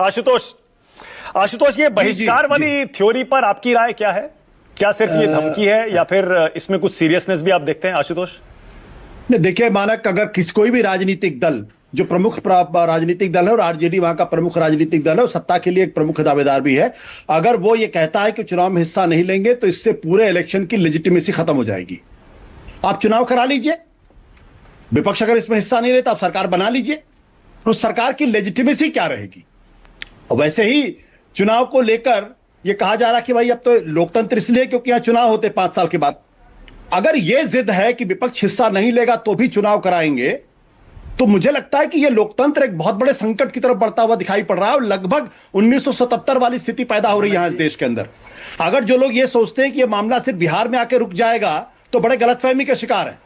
आशुतोष, आशुतोष, ये बहिष्कार वाली थ्योरी पर आपकी राय क्या है? क्या सिर्फ ये धमकी है या फिर इसमें कुछ सीरियसनेस भी आप देखते हैं आशुतोष? नहीं, देखिए मानक, अगर कोई भी राजनीतिक दल जो प्रमुख राजनीतिक दल है, और आरजेडी वहां का प्रमुख राजनीतिक दल है और सत्ता के लिए एक प्रमुख दावेदार भी है, अगर वो ये कहता है कि चुनाव में हिस्सा नहीं लेंगे तो इससे पूरे इलेक्शन की लेजिटिमेसी खत्म हो जाएगी। आप चुनाव करा लीजिए, विपक्ष अगर इसमें हिस्सा नहीं लेता आप सरकार बना लीजिए, तो सरकार की लेजिटिमेसी क्या रहेगी? और वैसे ही चुनाव को लेकर यह कहा जा रहा कि भाई अब तो लोकतंत्र इसलिए क्योंकि यहां चुनाव होते 5 साल के बाद। अगर यह जिद है कि विपक्ष हिस्सा नहीं लेगा तो भी चुनाव कराएंगे, तो मुझे लगता है कि यह लोकतंत्र एक बहुत बड़े संकट की तरफ बढ़ता हुआ दिखाई पड़ रहा है और लगभग 1977 वाली स्थिति पैदा हो रही है यहां इस देश के अंदर। अगर जो लोग यह सोचते हैं कि यह मामला सिर्फ बिहार में आके रुक जाएगा तो बड़े गलतफहमी के शिकार है।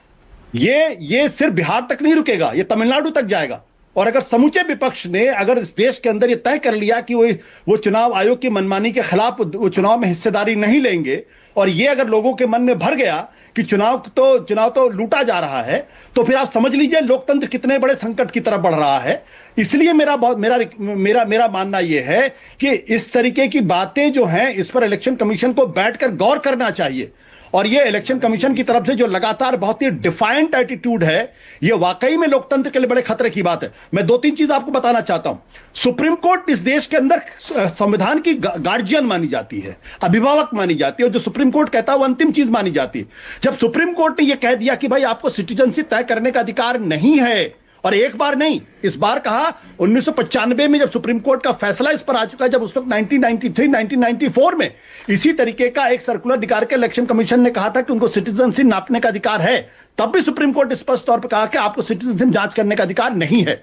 ये सिर्फ बिहार तक नहीं रुकेगा, यह तमिलनाडु तक जाएगा। और अगर समूचे विपक्ष ने अगर इस देश के अंदर यह तय कर लिया कि वो चुनाव आयोग की मनमानी के खिलाफ वो चुनाव में हिस्सेदारी नहीं लेंगे, और ये अगर लोगों के मन में भर गया कि चुनाव तो लूटा जा रहा है, तो फिर आप समझ लीजिए लोकतंत्र कितने बड़े संकट की तरफ बढ़ रहा है। इसलिए मेरा मानना यह है कि इस तरीके की बातें जो हैं इस पर इलेक्शन कमीशन को बैठकर गौर करना चाहिए। और ये इलेक्शन कमीशन की तरफ से जो लगातार बहुत ही डिफाइंट एटीट्यूड है, ये वाकई में लोकतंत्र के लिए बड़े खतरे की बात है। मैं 2-3 चीज आपको बताना चाहता हूं। सुप्रीम कोर्ट इस देश के अंदर संविधान की गार्जियन मानी जाती है, अभिभावक मानी जाती है, और जो सुप्रीम कोर्ट कहता है वो अंतिम चीज मानी जाती है। जब सुप्रीम कोर्ट ने यह कह दिया कि भाई आपको सिटीजनशिप तय करने का अधिकार नहीं है, और एक बार नहीं इस बार कहा, 1995 में जब सुप्रीम कोर्ट का फैसला इस पर आ चुका है, जब उस वक्त 1994 में इसी तरीके का एक सर्कुलर निकाल के इलेक्शन कमीशन ने कहा था कि उनको सिटीजनशिप नापने का अधिकार है, तब भी सुप्रीम कोर्ट स्पष्ट तौर पर कहा कि आपको सिटीजनशिप जांच करने का अधिकार नहीं है।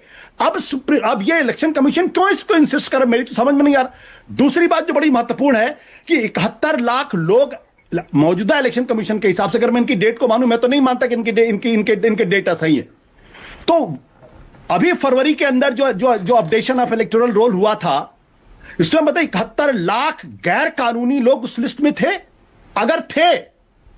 अब ये इलेक्शन कमीशन क्यों इसको इंसिस्ट कर, मेरी तो समझ में नहीं आ रहा। दूसरी बात जो बड़ी महत्वपूर्ण है कि 71 लाख लोग मौजूदा इलेक्शन कमीशन के हिसाब से, अगर मैं इनकी डेट को मानूं, मैं तो नहीं मानता कि इनके डेटा सही है, तो अभी फरवरी के अंदर जो अपडेशन ऑफ इलेक्टोरल रोल हुआ था, इसमें मतलब 71 लाख गैर कानूनी लोग उस लिस्ट में थे। अगर थे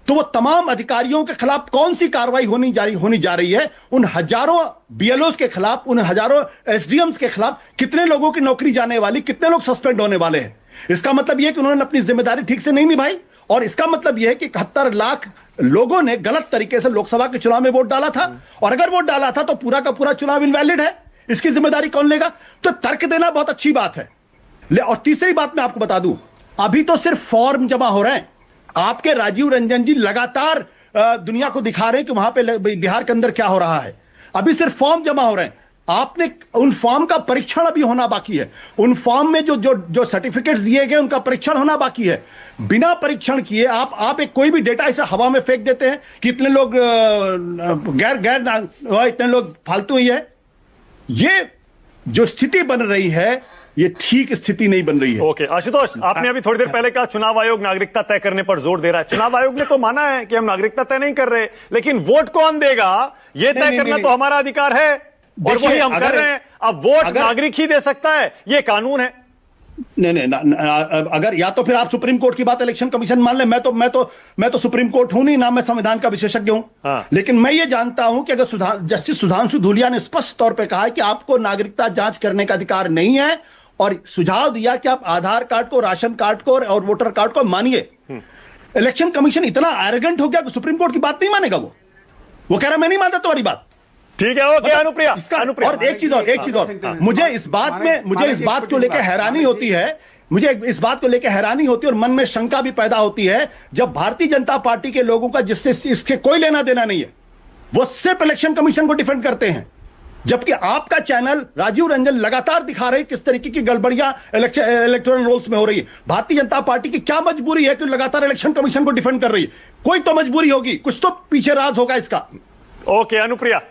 तो वो तमाम अधिकारियों के खिलाफ कौन सी कार्रवाई होनी जा रही है? उन हजारों बीएलओ के खिलाफ, उन हजारों एसडीएम्स के खिलाफ कितने लोगों की नौकरी जाने वाली, कितने लोग सस्पेंड होने वाले हैं? इसका मतलब यह कि उन्होंने अपनी जिम्मेदारी ठीक से नहीं निभाई, और इसका मतलब यह है कि 71 लाख लोगों ने गलत तरीके से लोकसभा के चुनाव में वोट डाला था, और अगर वोट डाला था तो पूरा का पूरा चुनाव इनवैलिड है। इसकी जिम्मेदारी कौन लेगा? तो तर्क देना बहुत अच्छी बात है। और तीसरी बात मैं आपको बता दूं, अभी तो सिर्फ फॉर्म जमा हो रहे हैं। आपके राजीव रंजन जी लगातार दुनिया को दिखा रहे हैं कि वहां पे बिहार के अंदर क्या हो रहा है। अभी सिर्फ फॉर्म जमा हो रहे हैं, आपने उन फॉर्म का परीक्षण अभी होना बाकी है। उन फॉर्म में जो सर्टिफिकेट्स दिए गए उनका परीक्षण होना बाकी है। बिना परीक्षण किए आप एक कोई भी डेटा ऐसे हवा में फेंक देते हैं कि इतने लोग इतने लोग फालतू ही है। ये जो स्थिति बन रही है, ये ठीक स्थिति नहीं बन रही है। ओके आशुतोष, आपने अभी थोड़ी देर पहले कहा चुनाव आयोग नागरिकता तय करने पर जोर दे रहा है। चुनाव आयोग ने तो माना है कि हम नागरिकता तय नहीं कर रहे, लेकिन वोट कौन देगा यह तय करना तो हमारा अधिकार है, और वही हम कर रहे हैं। अब वोट नागरिक ही दे सकता है, यह कानून है। नहीं, अगर या तो फिर आप सुप्रीम कोर्ट की बात इलेक्शन कमीशन मान ले। मैं तो सुप्रीम कोर्ट हूं नहीं, ना मैं संविधान का विशेषज्ञ हूं। हाँ। लेकिन मैं ये जानता हूं कि अगर जस्टिस सुधांशु धूलिया ने स्पष्ट तौर पे कहा है कि आपको नागरिकता जांच करने का अधिकार नहीं है, और सुझाव दिया कि आप आधार कार्ड को, राशन कार्ड को और वोटर कार्ड को मानिए। इलेक्शन कमीशन इतना एरोगेंट हो गया कि सुप्रीम कोर्ट की बात नहीं मानेगा। वो कह रहा मैं नहीं मानता तुम्हारी बात। ठीक है, ओके अनुप्रिया। और एक चीज और, मुझे इस बात को लेकर हैरानी होती है, और मन में शंका भी पैदा होती है, जब भारतीय जनता पार्टी के लोगों का जिससे इसके कोई लेना देना नहीं है, वो सिर्फ इलेक्शन कमीशन को डिफेंड करते हैं, जबकि आपका चैनल राजीव रंजन लगातार दिखा रहे हैं किस तरीके की गड़बड़ियां इलेक्टोरल रोल्स में हो रही है। भारतीय जनता पार्टी की क्या मजबूरी है कि लगातार इलेक्शन कमीशन को डिफेंड कर रही है? कोई तो मजबूरी होगी, कुछ तो पीछे राज होगा इसका। ओके अनुप्रिया।